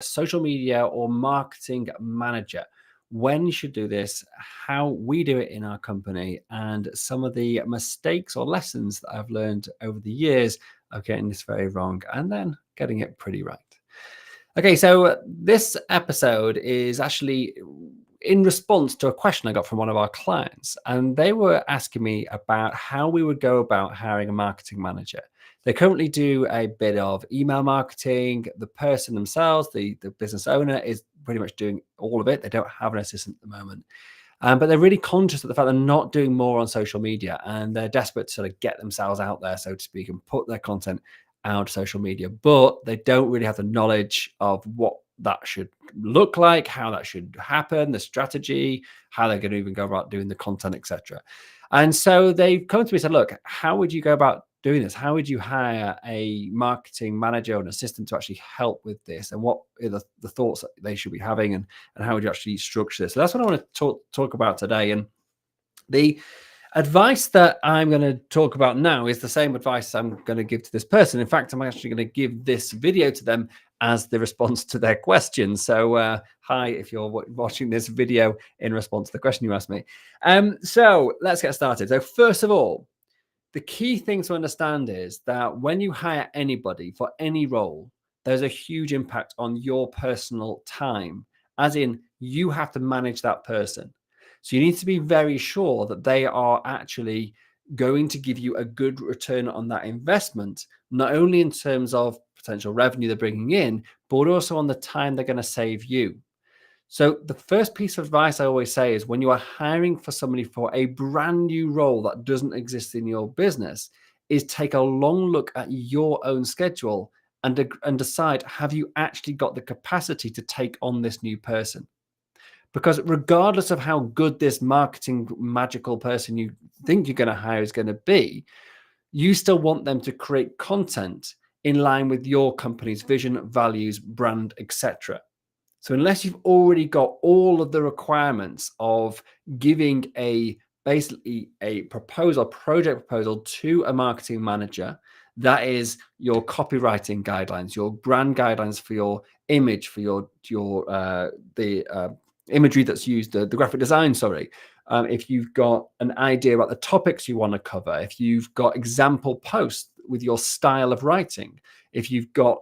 social media or marketing manager, when you should do this, how we do it in our company, and some of the mistakes or lessons that I've learned over the years of getting this very wrong and then getting it pretty right. Okay, so this episode is actually in response to a question I got from one of our clients, and they were asking me about how we would go about hiring a marketing manager. They currently do a bit of email marketing. The person themselves, the business owner, is pretty much doing all of it. They don't have an assistant at the moment. But they're really conscious of the fact they're not doing more on social media, and they're desperate to sort of get themselves out there, so to speak, and put their content out social media, but they don't really have the knowledge of what that should look like, how that should happen, the strategy, how they're going to even go about doing the content, etc. And so they've come to me and said, look, how would you go about doing this? How would you hire a marketing manager or an assistant to actually help with this? And what are the thoughts that they should be having, and how would you actually structure this? So that's what I want to talk about today. And the advice that I'm going to talk about now is the same advice I'm going to give to this person. In fact, I'm actually going to give this video to them as the response to their question. So hi, if you're watching this video in response to the question you asked me. So let's get started. So first of all, the key thing to understand is that when you hire anybody for any role, there's a huge impact on your personal time, as in you have to manage that person. So you need to be very sure that they are actually going to give you a good return on that investment, not only in terms of potential revenue they're bringing in, but also on the time they're going to save you. So the first piece of advice I always say is when you are hiring for somebody for a brand new role that doesn't exist in your business, is take a long look at your own schedule and decide, have you actually got the capacity to take on this new person? Because regardless of how good this marketing magical person you think you're going to hire is going to be, you still want them to create content in line with your company's vision, values, brand, etc. So unless you've already got all of the requirements of giving basically a project proposal to a marketing manager, that is your copywriting guidelines, your brand guidelines for your image, for the imagery that's used, the graphic design, sorry. If you've got an idea about the topics you want to cover, if you've got example posts with your style of writing, if you've got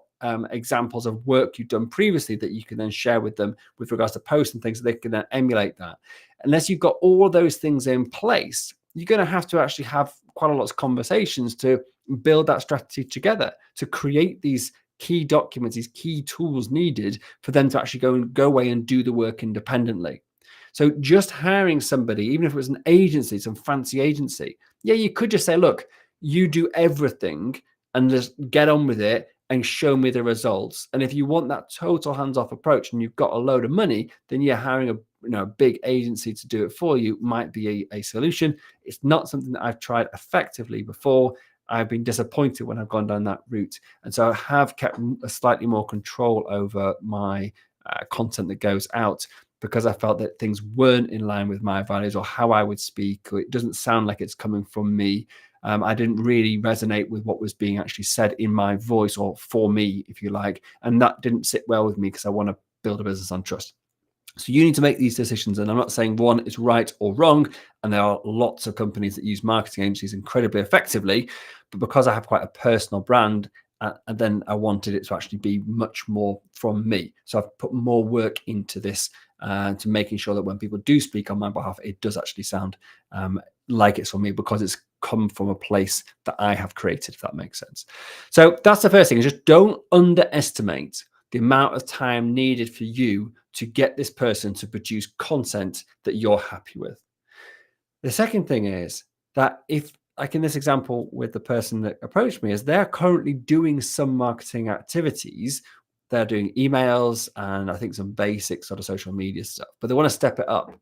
examples of work you've done previously that you can then share with them with regards to posts and things, so they can then emulate that. Unless you've got all those things in place, you're going to have to actually have quite a lot of conversations to build that strategy together, to create these key documents, these key tools needed for them to actually go away and do the work independently. So just hiring somebody, even if it was an agency, some fancy agency, yeah, you could just say, look, you do everything and just get on with it and show me the results. And if you want that total hands-off approach and you've got a load of money, then yeah, hiring a big agency to do it for you might be a solution. It's not something that I've tried effectively before. I've been disappointed when I've gone down that route. And so I have kept a slightly more control over my content that goes out, because I felt that things weren't in line with my values or how I would speak, or it doesn't sound like it's coming from me. I didn't really resonate with what was being actually said in my voice, or for me, if you like. And that didn't sit well with me, because I want to build a business on trust. So you need to make these decisions. And I'm not saying one is right or wrong. And there are lots of companies that use marketing agencies incredibly effectively. But because I have quite a personal brand, and then I wanted it to actually be much more from me. So I've put more work into this, to making sure that when people do speak on my behalf, it does actually sound like it's from me, because it's come from a place that I have created, if that makes sense. So that's the first thing, is just don't underestimate the amount of time needed for you to get this person to produce content that you're happy with. The second thing is that, if, like in this example with the person that approached me, is they're currently doing some marketing activities. They're doing emails and I think some basic sort of social media stuff, but they want to step it up.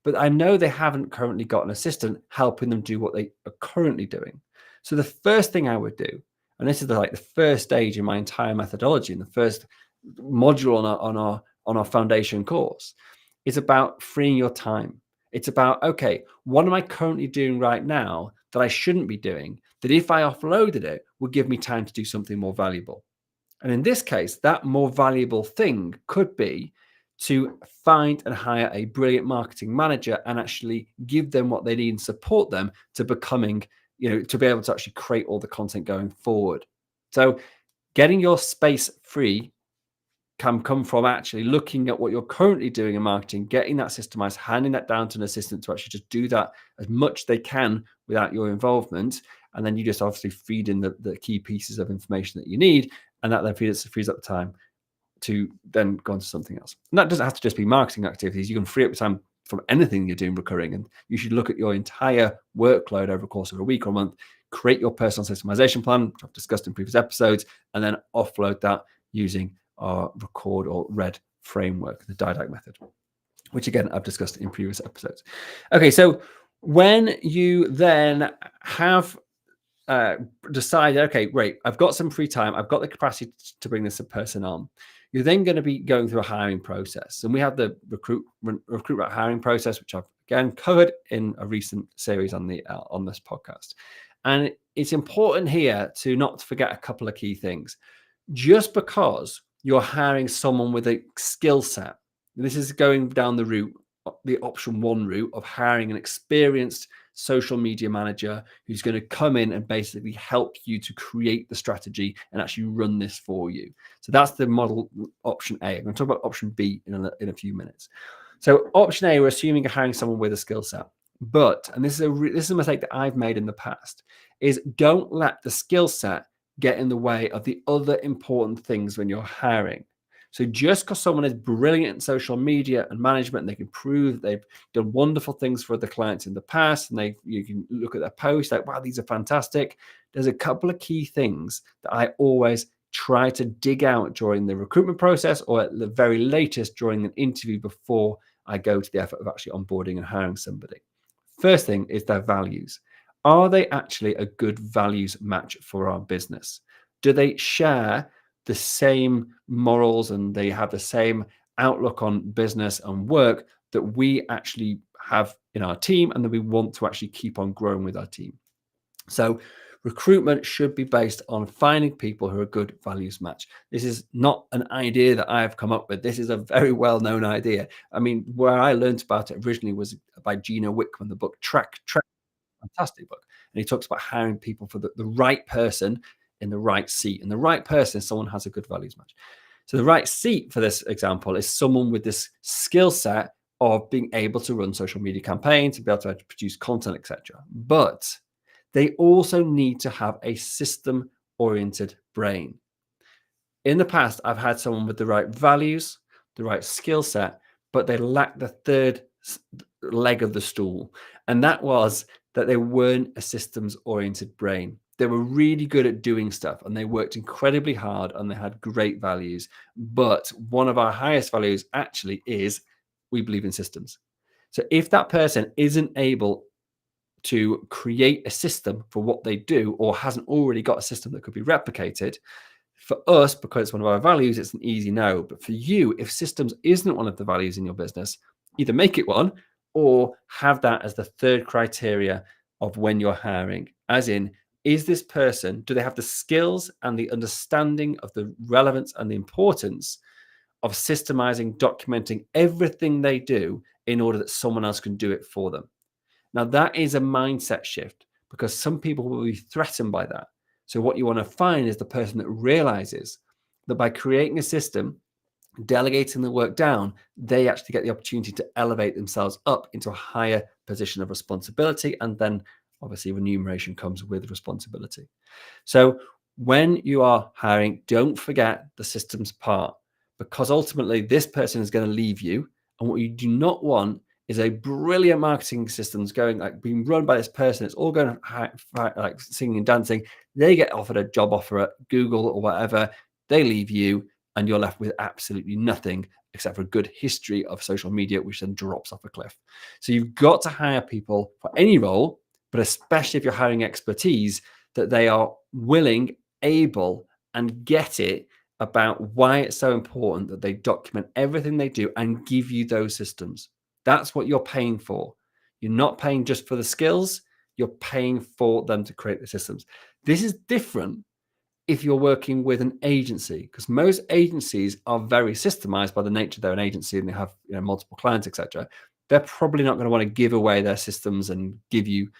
But I know they haven't currently got an assistant helping them do what they are currently doing. So the first thing I would do, and this is the first stage in my entire methodology, and the first module on our foundation course, is about freeing your time. It's about, okay, what am I currently doing right now that I shouldn't be doing, that if I offloaded it would give me time to do something more valuable? And in this case, that more valuable thing could be to find and hire a brilliant marketing manager and actually give them what they need and support them to becoming, to be able to actually create all the content going forward. So getting your space free can come from actually looking at what you're currently doing in marketing, getting that systemized, handing that down to an assistant to actually just do that as much they can without your involvement. And then you just obviously feed in the key pieces of information that you need. And that then frees up the time to then go on to something else. And that doesn't have to just be marketing activities. You can free up time from anything you're doing recurring. And you should look at your entire workload over the course of a week or a month, create your personal systemization plan, which I've discussed in previous episodes, and then offload that using our record or read framework, the DIDAC method, which again, I've discussed in previous episodes. Okay, so when you then have decided, okay, great, I've got some free time, I've got the capacity to bring this person on, you're then going to be going through a hiring process. And we have the recruit hiring process, which I've again covered in a recent series on this podcast. And it's important here to not forget a couple of key things. Just because you're hiring someone with a skill set, this is going down the option one route of hiring an experienced social media manager who's going to come in and basically help you to create the strategy and actually run this for you. So that's the model option A. I'm going to talk about option B in a few minutes. So option A, we're assuming you're hiring someone with a skill set. But, and this is a mistake that I've made in the past, is don't let the skill set get in the way of the other important things when you're hiring. So just because someone is brilliant in social media and management, and they can prove that they've done wonderful things for other clients in the past, and you can look at their posts like, wow, these are fantastic. There's a couple of key things that I always try to dig out during the recruitment process, or at the very latest during an interview before I go to the effort of actually onboarding and hiring somebody. First thing is their values. Are they actually a good values match for our business? Do they share the same morals and they have the same outlook on business and work that we actually have in our team and that we want to actually keep on growing with our team? So recruitment should be based on finding people who are a good values match. This is not an idea that I have come up with. This is a very well-known idea. I mean, where I learned about it originally was by Gino Wickman, the book Track, fantastic book. And he talks about hiring people for the right person in the right seat. And the right person is someone who has a good values match. So the right seat for this example is someone with this skill set of being able to run social media campaigns, to be able to produce content, etc. But they also need to have a system-oriented brain. In the past, I've had someone with the right values, the right skill set, but they lack the third leg of the stool. And that was that they weren't a systems-oriented brain. They were really good at doing stuff and they worked incredibly hard and they had great values. But one of our highest values actually is we believe in systems. So if that person isn't able to create a system for what they do or hasn't already got a system that could be replicated, for us, because it's one of our values, it's an easy no. But for you, if systems isn't one of the values in your business, either make it one or have that as the third criteria of when you're hiring. As in, is this person, do they have the skills and the understanding of the relevance and the importance of systemizing, documenting everything they do in order that someone else can do it for them? Now, that is a mindset shift because some people will be threatened by that. So what you want to find is the person that realizes that by creating a system, delegating the work down, they actually get the opportunity to elevate themselves up into a higher position of responsibility. And then obviously remuneration comes with responsibility. So when you are hiring, don't forget the systems part, because ultimately this person is going to leave you. And what you do not want is a brilliant marketing systems being run by this person. It's all going like singing and dancing. They get offered a job offer at Google or whatever. They leave you and you're left with absolutely nothing except for a good history of social media, which then drops off a cliff. So you've got to hire people for any role, but especially if you're hiring expertise, that they are willing, able, and get it about why it's so important that they document everything they do and give you those systems. That's what you're paying for. You're not paying just for the skills. You're paying for them to create the systems. This is different if you're working with an agency, because most agencies are very systemized by the nature they're an agency and they have multiple clients, etc. They're probably not going to want to give away their systems and give you,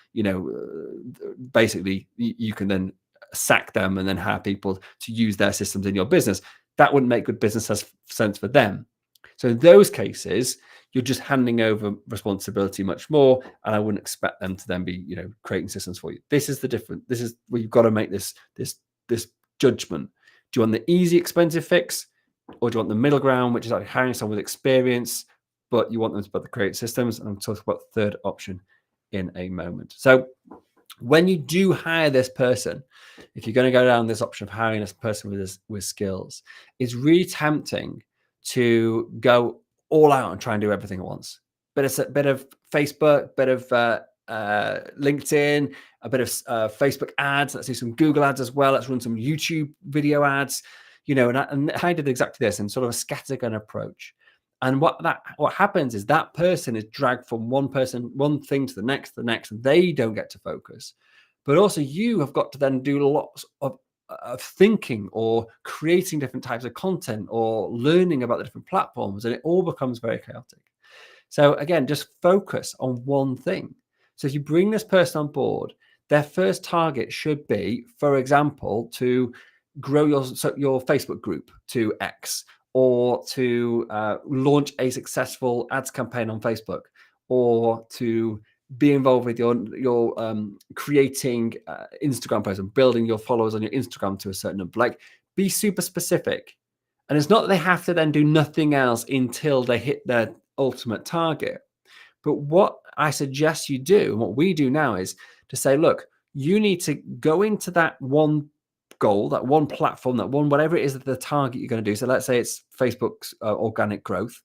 basically you can then sack them and then hire people to use their systems in your business. That wouldn't make good business sense for them. So in those cases, you're just handing over responsibility much more, and I wouldn't expect them to then be, creating systems for you. This is the difference. This is where you've got to make this judgment. Do you want the easy, expensive fix, or do you want the middle ground, which is like hiring someone with experience, but you want them to create systems? And I'm talking about the third option in a moment. So when you do hire this person, if you're going to go down this option of hiring this person with skills, it's really tempting to go all out and try and do everything at once. Bit of Facebook, bit of LinkedIn, a bit of Facebook ads. Let's do some Google ads as well. Let's run some YouTube video ads. And I did exactly this in sort of a scattergun approach. And what happens is that person is dragged from one thing to the next, and they don't get to focus. But also you have got to then do lots of thinking or creating different types of content or learning about the different platforms, and it all becomes very chaotic. So again, just focus on one thing. So if you bring this person on board, their first target should be, for example, to grow your Facebook group to X, or to launch a successful ads campaign on Facebook, or to be involved with your creating Instagram posts and building your followers on your Instagram to a certain number. Like, be super specific. And it's not that they have to then do nothing else until they hit their ultimate target. But what I suggest you do, and what we do now, is to say, look, you need to go into that one goal, that one platform, that one, whatever it is that the target you're going to do. So let's say it's Facebook's organic growth.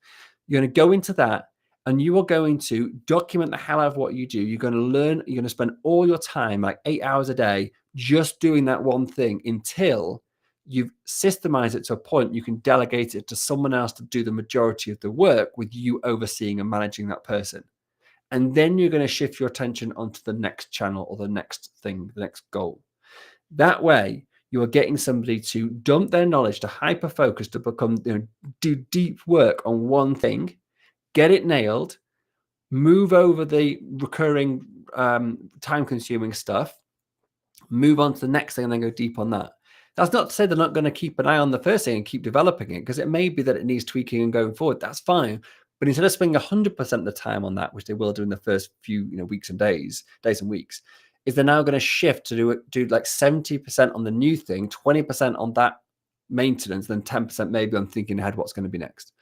You're going to go into that, and you are going to document the hell out of what you do. You're going to learn, you're going to spend all your time, like 8 hours a day, just doing that one thing until you've systemized it to a point you can delegate it to someone else to do the majority of the work, with you overseeing and managing that person. And then you're going to shift your attention onto the next channel or the next thing, the next goal. That way, you are getting somebody to dump their knowledge, to hyper focus, to become, do deep work on one thing, get it nailed, move over the recurring time-consuming stuff, move on to the next thing, and then go deep on that. That's not to say they're not going to keep an eye on the first thing and keep developing it, because it may be that it needs tweaking and going forward. That's fine. But instead of spending 100% of the time on that, which they will do in the first few weeks and days and weeks, is they're now going to shift to do like 70% on the new thing, 20% on that maintenance, then 10% maybe on thinking ahead what's going to be next.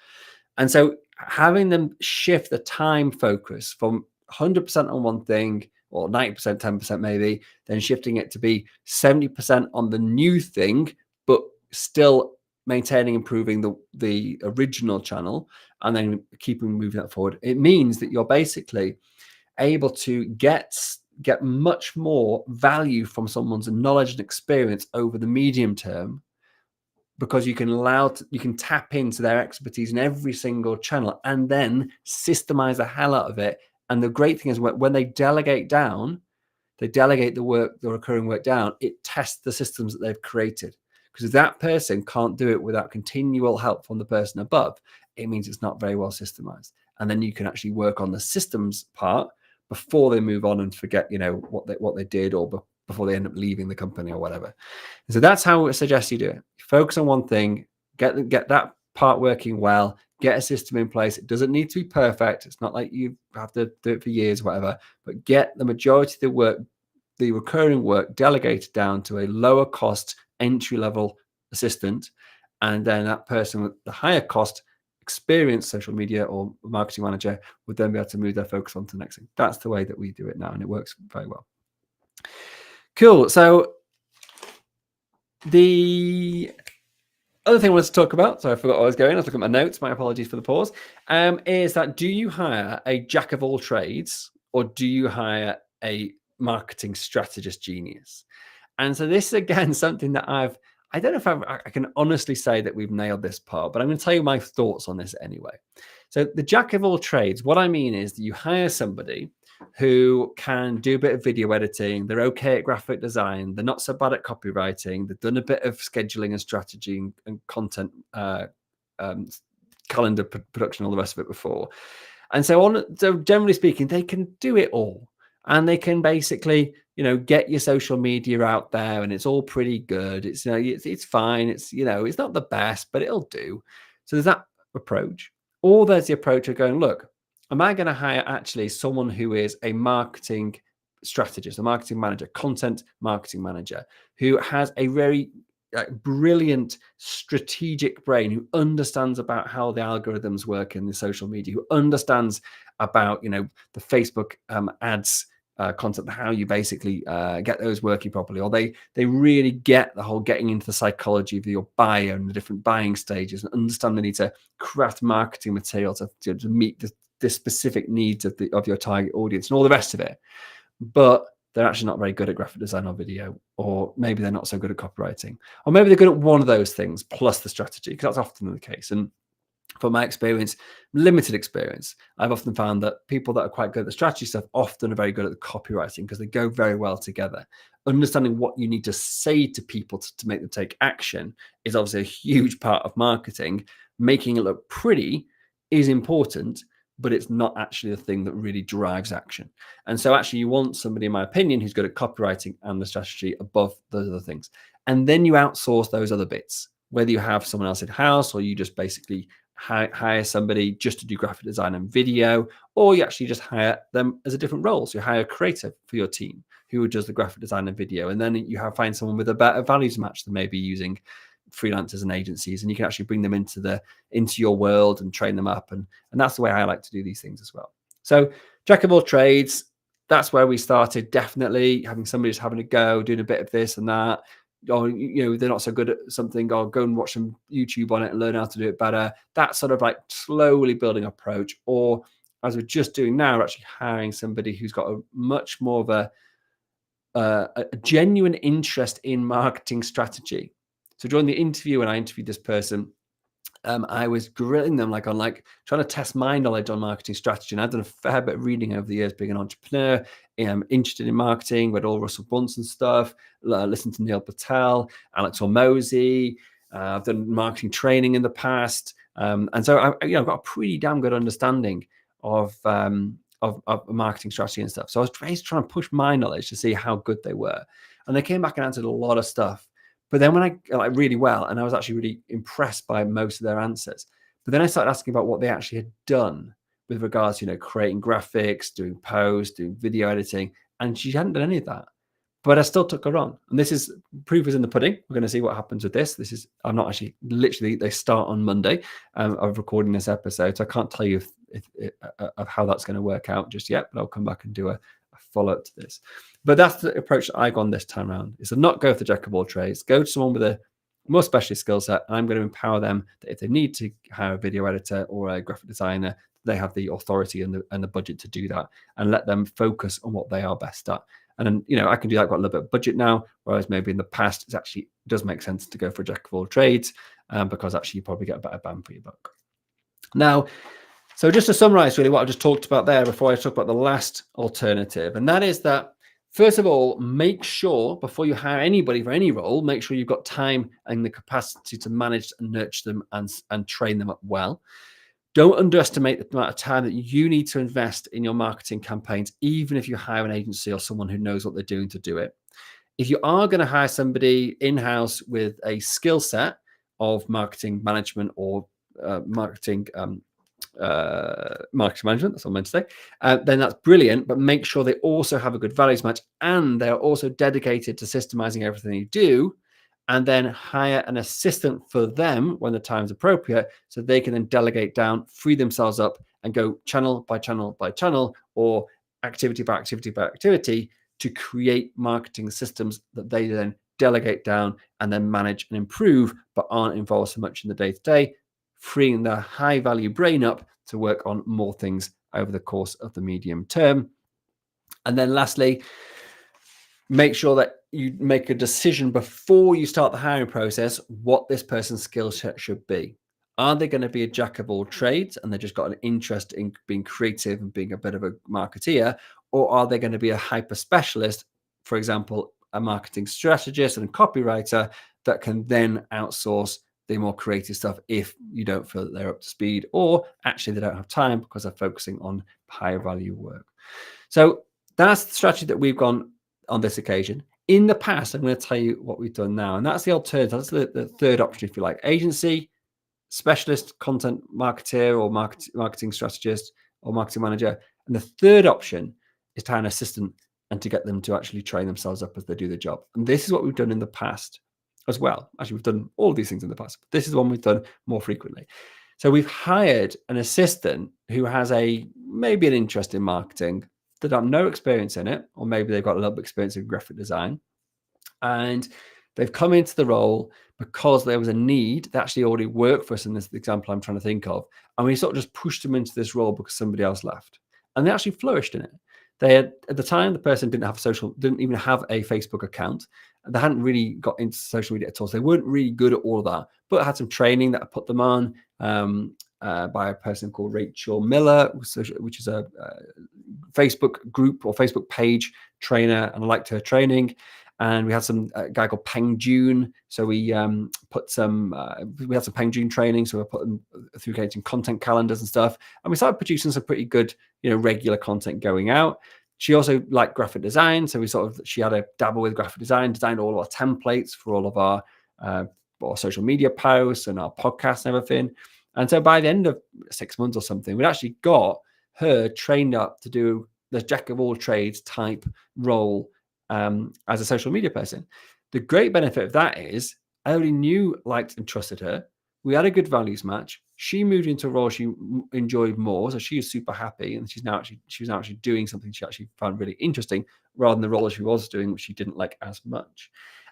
And so having them shift the time focus from 100% on one thing, or 90%, 10% maybe, then shifting it to be 70% on the new thing, but still maintaining, improving the original channel, and then keeping moving that forward. It means that you're basically able to get much more value from someone's knowledge and experience over the medium term, because you can tap into their expertise in every single channel and then systemize the hell out of it. And the great thing is, when they delegate down, they delegate the recurring work down, it tests the systems that they've created. Because if that person can't do it without continual help from the person above, it means it's not very well systemized. And then you can actually work on the systems part before they move on and forget, what they did, or before they end up leaving the company or whatever. And so that's how I suggest you do it. Focus on one thing, get that part working well, get a system in place. It doesn't need to be perfect. It's not like you have to do it for years, whatever, but get the majority of the work, the recurring work, delegated down to a lower cost entry-level assistant. And then that person with the higher cost experienced social media or marketing manager would then be able to move their focus on to the next thing. That's the way that we do it now, and it works very well. Cool. So the other thing I wanted to talk about, so I forgot where I was going. I was looking at my notes. My apologies for the pause. Is that, do you hire a jack of all trades, or do you hire a marketing strategist genius? And so this is, again, something that I don't know if I can honestly say that we've nailed this part, but I'm going to tell you my thoughts on this anyway. So the jack of all trades, what I mean is that you hire somebody who can do a bit of video editing. They're okay at graphic design. They're not so bad at copywriting. They've done a bit of scheduling and strategy and content, um, calendar production, all the rest of it before. And so generally speaking, they can do it all. And they can basically, get your social media out there, and it's all pretty good. It's, it's fine. It's, it's not the best, but it'll do. So there's that approach. Or there's the approach of going, look, am I going to hire actually someone who is a marketing strategist, a marketing manager, content marketing manager, who has a very brilliant strategic brain, who understands about how the algorithms work in the social media, who understands about the Facebook ads content, how you basically get those working properly, or they really get the whole getting into the psychology of your buyer and the different buying stages, and understand the need to craft marketing material to meet the specific needs of your target audience and all the rest of it. But they're actually not very good at graphic design or video, or maybe they're not so good at copywriting, or maybe they're good at one of those things plus the strategy, because that's often the case. And from my experience, limited experience, I've often found that people that are quite good at the strategy stuff often are very good at the copywriting, because they go very well together. Understanding what you need to say to people to make them take action is obviously a huge part of marketing. Making it look pretty is important, but it's not actually the thing that really drives action. And so actually you want somebody, in my opinion, who's good at copywriting and the strategy above those other things. And then you outsource those other bits, whether you have someone else in-house, or you just basically hire somebody just to do graphic design and video, or you actually just hire them as a different role. So you hire a creative for your team who does the graphic design and video, and then you find someone with a better values match than maybe using freelancers and agencies, and you can actually bring them into your world and train them up, and that's the way I like to do these things as well. So jack of all trades, that's where we started. Definitely having somebody just having a go, doing a bit of this and that, or they're not so good at something, or go and watch some YouTube on it and learn how to do it better. That sort of like slowly building approach. Or as we're just doing now, we're actually hiring somebody who's got a much more of a genuine interest in marketing strategy. So during the interview, when I interviewed this person, I was grilling them on trying to test my knowledge on marketing strategy. And I've done a fair bit of reading over the years, being an entrepreneur, interested in marketing, read all Russell Brunson stuff, listened to Neil Patel, Alex Hormozy. I've done marketing training in the past. And so I've got a pretty damn good understanding of marketing strategy and stuff. So I was trying to push my knowledge to see how good they were. And they came back and answered a lot of stuff. But then when I really well, and I was actually really impressed by most of their answers. But then I started asking about what they actually had done with regards to, creating graphics, doing posts, doing video editing. And she hadn't done any of that. But I still took her on. And this is proof is in the pudding. We're going to see what happens with this. I'm not actually, literally, they start on Monday of recording this episode. So I can't tell you of how that's going to work out just yet, but I'll come back and do a follow-up to this. But that's the approach that I've gone this time around, is to not go for the jack of all trades, go to someone with a more specialist skill set, and I'm going to empower them that if they need to hire a video editor or a graphic designer, they have the authority and the budget to do that, and let them focus on what they are best at. And then, I can do that. I've got a little bit of budget now, whereas maybe in the past, it actually does make sense to go for a jack of all trades, because actually you probably get a better bang for your buck. Now, so just to summarize really what I just talked about there before I talk about the last alternative, and that is that, first of all, make sure before you hire anybody for any role, make sure you've got time and the capacity to manage and nurture them and train them up well. Don't underestimate the amount of time that you need to invest in your marketing campaigns, even if you hire an agency or someone who knows what they're doing to do it. If you are going to hire somebody in-house with a skill set of marketing management or marketing management, that's what I meant to say, then that's brilliant, but make sure they also have a good values match, and they're also dedicated to systemizing everything you do, and then hire an assistant for them when the time's appropriate, so they can then delegate down, free themselves up, and go channel by channel by channel, or activity by activity by activity, to create marketing systems that they then delegate down and then manage and improve, but aren't involved so much in the day-to-day, freeing their high-value brain up to work on more things over the course of the medium term. And then lastly, make sure that you make a decision before you start the hiring process what this person's skill set should be. Are they going to be a jack of all trades and they've just got an interest in being creative and being a bit of a marketeer? Or are they going to be a hyper specialist, for example, a marketing strategist and a copywriter that can then outsource the more creative stuff if you don't feel that they're up to speed, or actually they don't have time because they're focusing on higher value work? So that's the strategy that we've gone on this occasion. In the past, I'm going to tell you what we've done now, and that's the alternative. That's the third option, if you like: agency, specialist content marketer or marketing strategist or marketing manager. And the third option is to hire an assistant and to get them to actually train themselves up as they do the job. And this is what we've done in the past as well. Actually, we've done all of these things in the past, but this is the one we've done more frequently. So we've hired an assistant who has maybe an interest in marketing, that have no experience in it, or maybe they've got a little bit of experience in graphic design. And they've come into the role because there was a need that actually already worked for us in this example I'm trying to think of. And we sort of just pushed them into this role because somebody else left. And they actually flourished in it. They had, at the time, the person didn't even have a Facebook account. They hadn't really got into social media at all. So they weren't really good at all of that, but had some training that I put them on by a person called Rachel Miller, which is a Facebook group or Facebook page trainer. And I liked her training. And we had some guy called Peng Jun. So we had some Peng Jun training. So we're putting through creating content calendars and stuff. And we started producing some pretty good, regular content going out. She also liked graphic design. So she had a dabble with graphic design, designed all of our templates for all of our social media posts and our podcasts and everything. And so by the end of 6 months or something, we'd actually got her trained up to do the jack of all trades type role as a social media person. The great benefit of that is I already knew, liked, and trusted her. We had a good values match. She moved into a role she enjoyed more, so she was super happy, and she was now actually doing something she actually found really interesting, rather than the role she was doing, which she didn't like as much.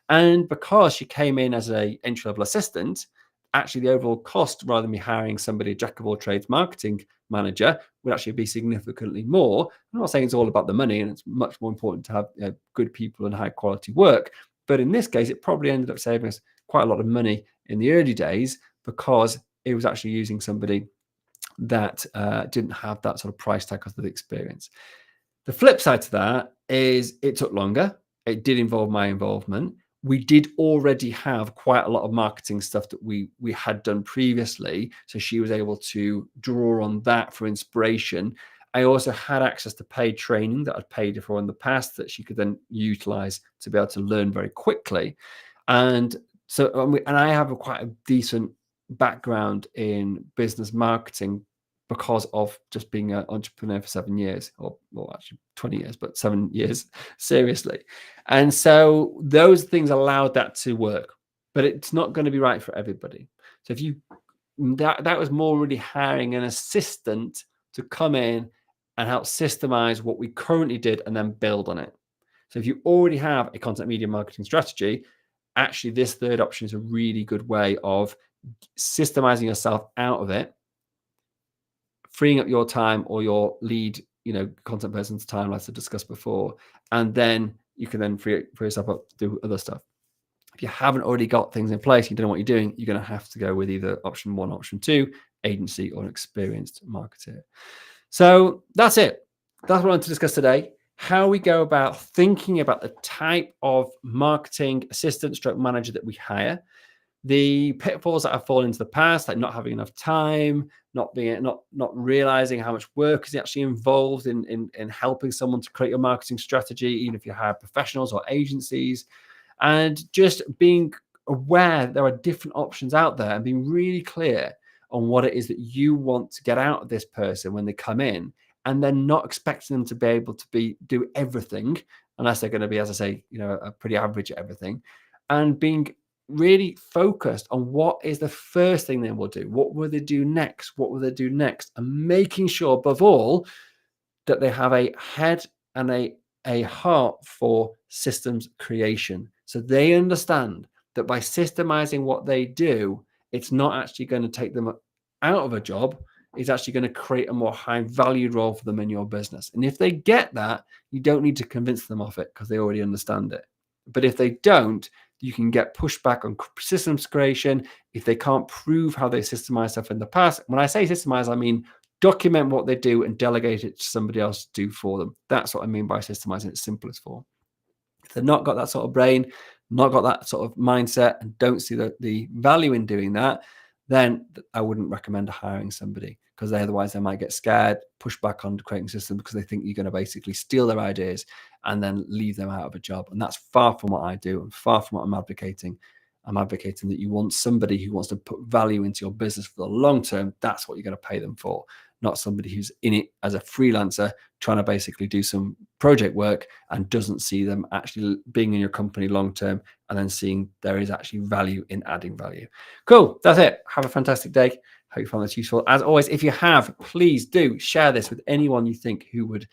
And because she came in as a entry-level assistant, actually the overall cost, rather than me hiring somebody, jack of all trades marketing manager, would actually be significantly more. I'm not saying it's all about the money, and it's much more important to have good people and high quality work. But in this case, it probably ended up saving us quite a lot of money in the early days, because it was actually using somebody that didn't have that sort of price tag because of the experience. The flip side to that is it took longer. It did involve my involvement. We did already have quite a lot of marketing stuff that we had done previously. So she was able to draw on that for inspiration. I also had access to paid training that I'd paid for in the past that she could then utilize to be able to learn very quickly. And so, and I have quite a decent background in business marketing because of just being an entrepreneur for 7 years, or well, actually 20 years, but 7 years seriously. And so those things allowed that to work, but it's not going to be right for everybody. So if that was more really hiring an assistant to come in and help systemize what we currently did and then build on it. So if you already have a content media marketing strategy, actually this third option is a really good way of systemizing yourself out of it, freeing up your time or your lead, content person's time, as I discussed before, and then you can then free yourself up to do other stuff. If you haven't already got things in place, you don't know what you're doing, you're going to have to go with either option 1, option 2, agency, or an experienced marketer. So that's it. That's what I want to discuss today. How we go about thinking about the type of marketing assistant stroke manager that we hire, the pitfalls that I've fallen into the past, like not having enough time, not realizing how much work is actually involved in helping someone to create your marketing strategy, even if you hire professionals or agencies, and just being aware there are different options out there and being really clear on what it is that you want to get out of this person when they come in, and then not expecting them to be able to do everything unless they're going to be, as I say, a pretty average at everything, and being really focused on what is the first thing they will do. What will they do next? What will they do next? And making sure, above all, that they have a head and a heart for systems creation. So they understand that by systemizing what they do, it's not actually going to take them out of a job. It's actually going to create a more high valued role for them in your business. And if they get that, you don't need to convince them of it because they already understand it. But if they don't, You can get pushback on systems creation if they can't prove how they systemize stuff in the past. When I say systemize, I mean document what they do and delegate it to somebody else to do for them. That's what I mean by systemizing its simplest form. If they've not got that sort of brain, not got that sort of mindset, and don't see the value in doing that, then I wouldn't recommend hiring somebody, because otherwise they might get scared, push back on creating systems because they think you're going to basically steal their ideas and then leave them out of a job. And that's far from what I do and far from what I'm advocating. I'm advocating that you want somebody who wants to put value into your business for the long term. That's what you're going to pay them for, not somebody who's in it as a freelancer trying to basically do some project work and doesn't see them actually being in your company long term, and then seeing there is actually value in adding value. Cool. That's it. Have a fantastic day. Hope you found this useful. As always, if you have, please do share this with anyone you think who would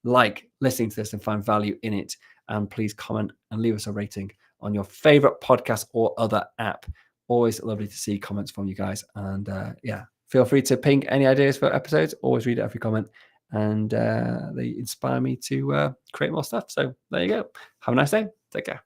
like listening to this and find value in it. And please comment and leave us a rating on your favorite podcast or other app. Always lovely to see comments from you guys. And yeah, feel free to ping any ideas for episodes. Always read every comment, and they inspire me to create more stuff. So there you go. Have a nice day. Take care.